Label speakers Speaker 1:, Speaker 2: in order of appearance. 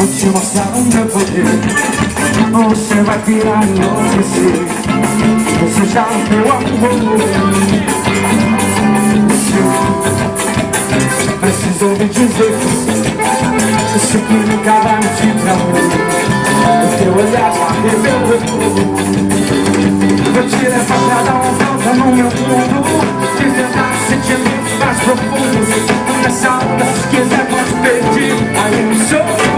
Speaker 1: vou te mostrar o meu poder. Você vai virar e enlouquecer. Você já o meu amor. Você precisou me dizer que isso que nunca vai mentir pra mim. O teu olhar já revelou. Vou te levar pra dar uma volta no meu mundo, desvendar sentimentos mais profundos. Nessa onda, se quiser pode pedir. Aí eu sou